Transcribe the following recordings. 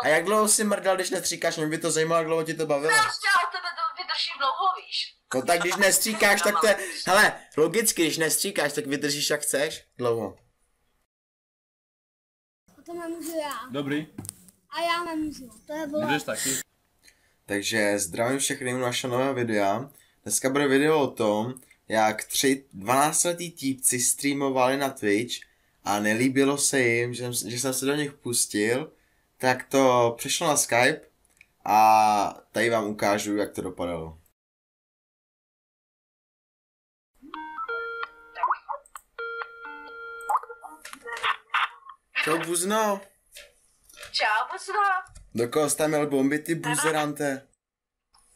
A jak dlouho jsi mrdal, když nestříkáš? Mě by to zajímalo, jak dlouho ti to bavilo. Prostě já od tebe to vydržím dlouho, víš. No tak když nestříkáš, tak to je... Hele, logicky, když nestříkáš, tak vydržíš jak chceš. Dlouho. To nemůžu já. Dobrý. A já nemůžu. To je bylo. Můžeš taky. Takže zdravím všechny u našeho nového videa. Dneska bude video o tom, jak 3 12letý týpci streamovali na Twitch a nelíbilo se jim, že jsem se do nich pustil, tak to přešlo na Skype a tady vám ukážu, jak to dopadalo. Čau buzno. Čau, buzno. Do koho jsi tam měl bomby, ty buzerante?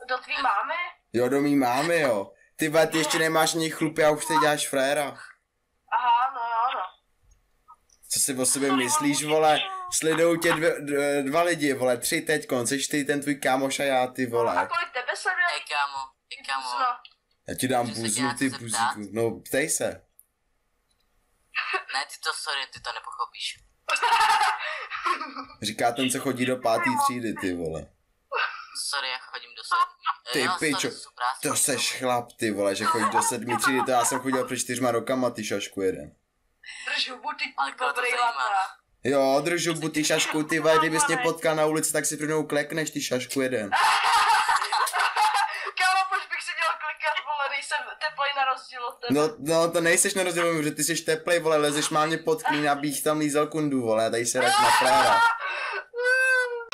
Do tvý mámy? Jo, do mý mámy, jo. Ty vole, ty ještě nemáš ani chlupy a už teď děláš fréra. Aha, no jo, no. Co si o sobě myslíš, vole? Sledujou tě dva lidi, vole, 3 teďkon, seš ty ten tvůj kámoš a já, ty A vole. kolik tebe sleduje? Kámo. Já ti dám Můžu se buznu, tě ty něco buzíku. zeptat? No, ptej se. Ne, ty to nepochopíš. Říká ten, co chodí do 5. třídy, ty vole. Sorry, já chodím do 7. Ty pičo, to seš chlap, ty vole, že chodíš do 7. třídy, to já jsem chodil před 4 rokama, ty šašku jeden. Drž hubu, ty Ale koho to dobrý zajímá? lata. Jo, držu bu, ty šašku, ty vole, kdybys mě potkal na ulici, tak si prvnou klekneš, ty šašku jeden. Kámo, proč bych si měl klikat, vole, nejsem teplej na rozdíl od tebe. No, to nejseš na rozdíl, že ty jsi teplej, vole, lezeš má mě pod klín, abych tam lízel kundu, vole, tady se jdeš na fréra.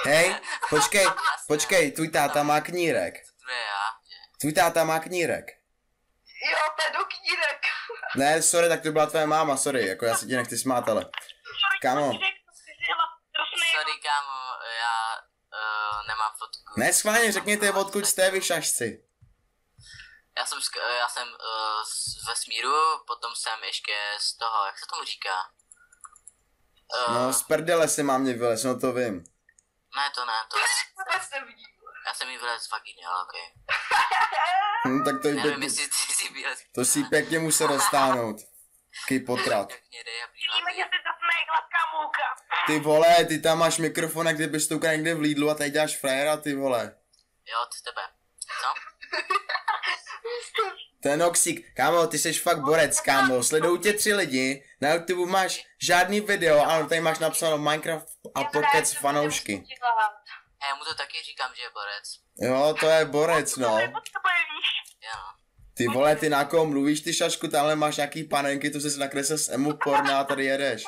Hej, počkej, tvůj táta má knírek. To je já. Tvůj táta má knírek. Jo, to je do knírek. Ne, sorry, tak to byla tvoje máma, sorry, jako já si ti nechci smát, ale. Kámo, Sorry, kámo, já nemám fotku. ne schválně, řekněte, odkud jste vy šašci. Já jsem z vesmíru, potom jsem ještě z toho, jak se tomu říká? No, z prdele se má mě vylez, no to vím. Ne, to ne. Vůbec nevidím. Já jsem jí vylez z vagíny, ale okej. Tak to Nevím, pěkně, jestli ty si vylez. to si pěkně musel roztáhnout. Kej potrat. Pěkně dej a Víme, že jsi zase hladká mouka. Ty vole, ty tam máš mikrofon, jak kdybys to ukradl někde v Lidlu a tady děláš fréra, ty vole. Jo, ty z tebe. Co? Ten Oxík, kámo, ty jsi fakt borec, kámo, sledují tě 3 lidi, na YouTube máš žádný video, ale tady máš napsáno Minecraft a Pocket fanoušky. A já mu to taky říkám, že je borec. Jo, to je borec, no. Jo. Ty vole, ty na koho mluvíš, ty šašku, tamhle máš nějaký panenky, tu jsi si nakreslil z emu porna a tady jedeš.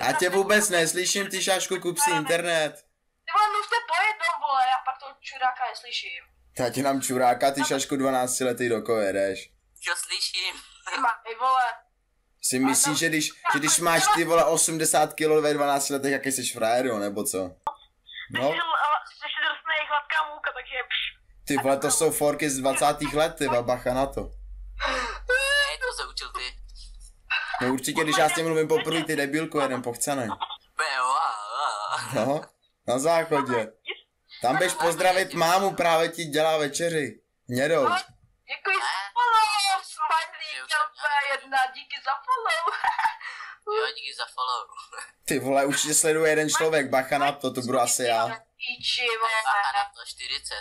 Já tě vůbec neslyším, ty šašku, kup si internet. Ty vole, mluvte po jednou, vole, já pak toho čuráka neslyším. Já ti nám čuráka, ty šašku 12 letý, do koho jedeš. Jo, slyším. Ty máj, vole. Si myslíš, že když máš ty vole 80 kg ve 12 letech, jaký jsi frajer, jo, nebo co? No, Jsi drsnej hladká mouka, takže ty vole, to jsou forky z 20. let, ty vole, bacha na to. Jak to se učil ty? No určitě, když já s tím mluvím poprvé, ty debilku, jeden pochcenej. No, na záchodě. Tam běž pozdravit mámu, právě ti dělá večeři. Hnědou. děkuji za follow, Smiley, LP1, díky za follow. Jo, díky za follow. Ty vole, určitě sleduje jeden člověk, bacha na to budu asi já. Píči, vole. Bacha na to, 40,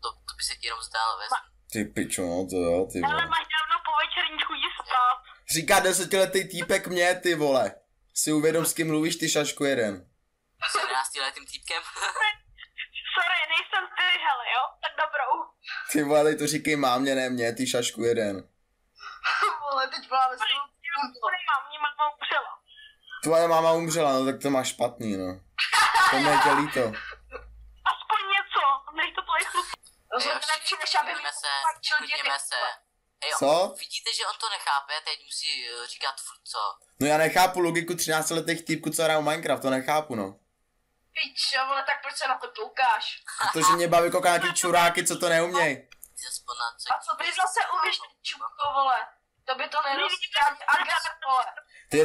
to by se ti jenom zdálo, ves. Ty pičo, no to jo, ty vole. máš dávno po večerníčku jdi spát. Říká 10letý týpek mě, ty vole. Si uvědom, s kým mluvíš, ty šašku jeden. S 11letým týpkem. Sorry, nejsem ty, hele, jo? Tak dobrou. Ty vole, tady to říkej mámě, ne mě, ty šašku jeden. Vole, teď voláme s mě máma umřela. Tvoje máma umřela, no tak to máš špatný, no. To mě tě líto. Aspoň něco, než to tvoje chlupy. Rozhodně nepřijdeš, aby mi Klidněme se. Ejo, Co? vidíte, že on to nechápe, teď musí říkat furt co. No já nechápu logiku 13letých týpků, co hrajou Minecraft, to nechápu, no. Pičo, vole, tak proč se na to koukáš? Protože mě baví koukat nějaký čuráky, co to neuměj. Ty aspoň na co. A co ty zase umíš, čupko, vole? To by to nerozstříká ani agát, vole.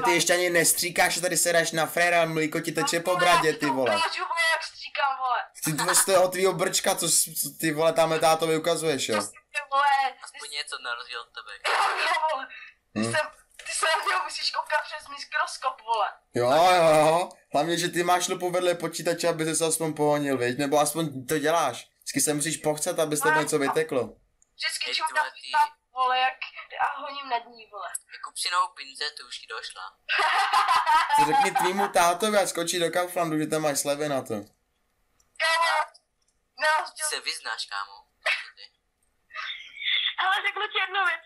Ty ještě ani nestříkáš a tady se dáš na fréra, mlíko ti teče po bradě, ty vole. Ukážu, vole, jak stříkám, vole. Ty z toho tvýho brčka, co ty vole tamhle tátovi ukazuješ, jo. Ty vole, Aspoň něco na rozdíl od tebe. vole. Ty se na něho musíš koukat přes mikroskop, vole. Jo. Hlavně, že ty máš lupu vedle počítače, aby se aspoň pohonil, viď? Nebo aspoň to děláš. Vždycky se musíš pochcet, aby z toho něco vyteklo. Vždycky Hej, čum ty vole, například, vole, jak a honím nad ní, vole. Kup si novou pinzetu, už ti došla. Ty řekni tvýmu tátovi a skočí do Kauflandu, že tam máš slevy na to. Kámo, Ty no, se vyznáš, kámo. hele, řeknu ti jednu věc,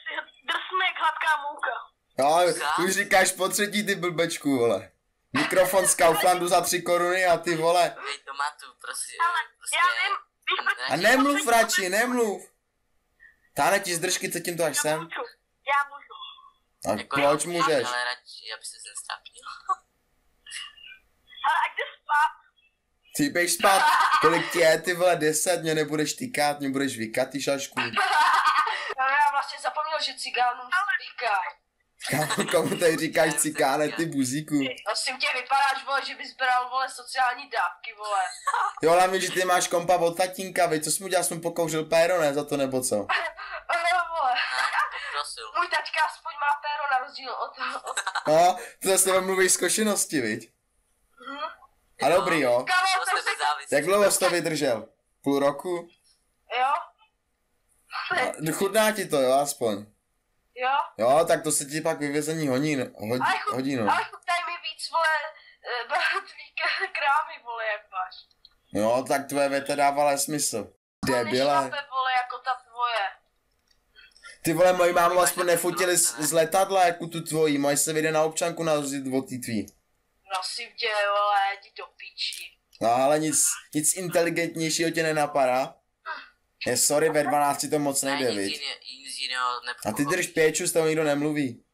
drsný jak hladká mouka. Jo, ty už říkáš po třetí, ty blbečku, vole. Mikrofon z Kauflandu za 3 koruny a ty vole. Hej, to má tu, prostě. Já vím, víš, proč A nemluv radši, nemluv. Táhne ti z držky, cítím to až sem. já můžu. A Jako proč jo, můžeš? Ale radši, aby se nestrápnil. Ale ať jde spát. Ty běž spát, kolik ti je, ty vole, 10, mě nebudeš týkat, mě budeš vykat, ty šašku. Já vlastně zapomněl, že cigánům říkají. Komu tady říkáš cikáne, ty buzíku? Prosím tě, vypadáš, vole, že bys bral, vole, sociální dávky, vole. Jo, hlavně, že ty máš kompa od tatínka, vej, co jsi mu dělal, jsi mu pokouřil péro, ne, za to nebo co? Vole. Poprosil. Můj tačka aspoň má péro na rozdíl od... No, to zase mluvíš z zkušenosti, viď? A dobrý, jo. Kámo, To to jste se... závisí. Jak dlouho jsi to vydržel? Půl roku? Jo? Chutná ti to, jo, aspoň. Jo? Jo, tak to se ti pak vyvězení hodinu. Ale chutnaj mi víc, vole, tvý krámy, vole, jak máš. Jo, tak tvoje věta dávala smysl. Debile. Nešlape, vole, jako ta tvoje. Ty vole, moji mámu aspoň nefotili z letadla, jako tu tvojí, moje se vyjde na občanku na rozdíl od té tvý. Prosím tě, vole, jdi do piči. No ale nic inteligentnějšího tě nenapadá. Je sorry, ve 12 to moc nejde, Ne, viď? nic jiného A ty drž pěču, s toho nikdo nemluví.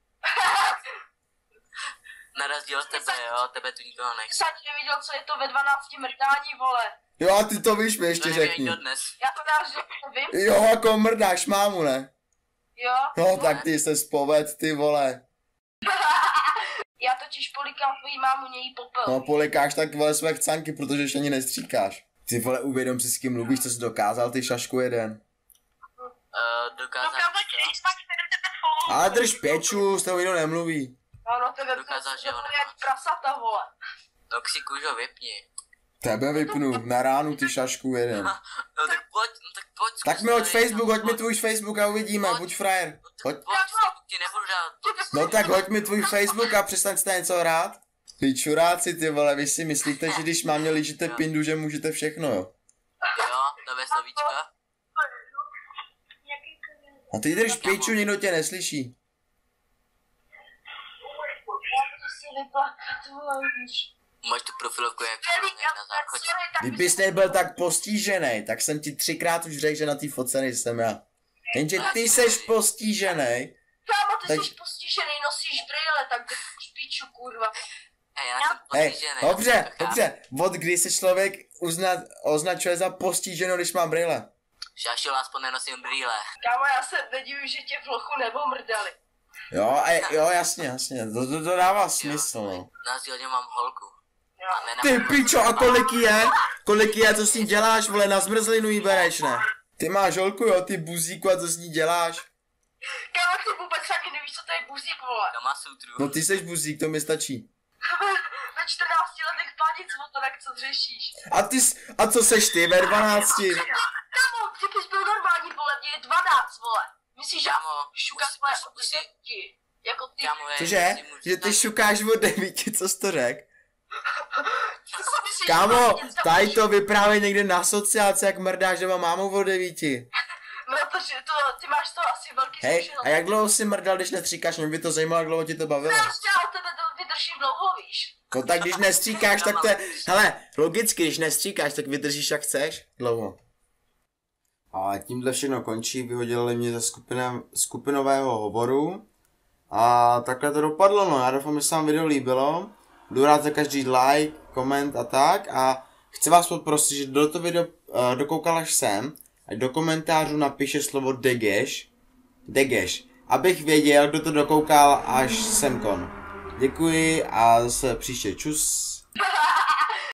Na rozdíl od tebe, jo, tebe tu nikoho nechce. Jsem neviděl, co je to ve 12 mrdání, vole. Jo, a ty to víš, mi ještě To nevím řekni. do dnes. Já to dáš, že to vím. Jo, jako mrdáš mámu, ne? Jo? No, tak ty se spoved, ty vole. Já totiž polikám tvojí mámu, nějí popel. No, polikáš tak, vole, své chcanky, protože ještě ani nestříkáš. Ty vole, uvědom si, s kým mluvíš, co jsi dokázal, ty šašku jeden. Dokázal když máš 45 followů. Ale drž pěču, s toho nikdo nemluví. Ano, tebe Dokázal, že ho nemá. jak prasata, vole. No ksi kůžo vypni. Tebe vypnu, na ránu, ty šašku jeden. No tak pojď, Tak mi hoď Facebook, hoď mi tvůj Facebook a uvidíme, buď frajer. Hoď. Pojď, Facebook ti nebudu dát. No tak hoď mi tvůj Facebook a přestaň jste něco hrát. Vy čuráci, ty vole, vy si myslíte, že když mámě lížíte pindu, že můžete všechno, jo? Jo, nové slovíčka. A ty drž piču, nikdo tě neslyší. Si vyplakat, vole, víš. Máš tu profilovku jak na záchodě. Kdybys nebyl tak postižený, tak jsem ti 3krát už řekl, že na té fotce nejsem já. Jenže ty seš postižený. Kámo, ty Tak- jsi postižený, nosíš brýle, tak jdeš špiču, kurva. Hej, já jsem Hej, postižený. dobře, dobře. Od kdy se člověk označuje za postiženou, když má brýle? Šašil, aspoň nenosím brýle. Kámo, já se nedivím, že tě v lochu nebomrdali. Jo, jo, jasně, to dává smysl, no. Na rozdíl mám holku. A ne na Ty pičo, a kolik jí je? Kolik jí je, co s ní děláš, vole, na zmrzlinu jí bereš, ne? Ty máš holku, jo, ty buzíku, a co s ní děláš? Kámo, ty vůbec ani nevíš, co to je buzík, vole. Kama sutru. No ty seš buzík, to mi stačí. Ve 14 letech panic, to tak co řešíš. A co seš ty ve 12? Kámo, ty bys byl normální, vole, mě je 12, vole. Myslíš, že Kámo, šukat musí- tvoje musí- děti? Jako ty. Kámo, Cože? si můžu Že ty znát- šukáš od 9, co jsi to řekl? Co si myslíš, Kámo, že něco tady už- to vyprávěj někde na sociálce, jak mrdáš doma mámou od 9. No to, že to, ty máš to asi velký Hej, zkušenost. a jak dlouho jsi mrdal, když nestříkáš? Mě by to zajímalo, jak dlouho ti to bavilo. Prostě já od tebe to vydržím dlouho, víš. No tak když nestříkáš, tak to je... Hele, logicky, když nestříkáš, tak vydržíš jak chceš. Dlouho. A tímhle všechno končí, vyhodili mě ze skupinového hovoru. A takhle to dopadlo, no. Já doufám, že se vám video líbilo. Budu rád za každý like, koment a tak. A chci vás poprosit, že do toho video dokoukal až sem. Ať do komentářů napíše slovo Degeš. Abych věděl, kdo to dokoukal až semkon. Děkuji a zase příště. Čus.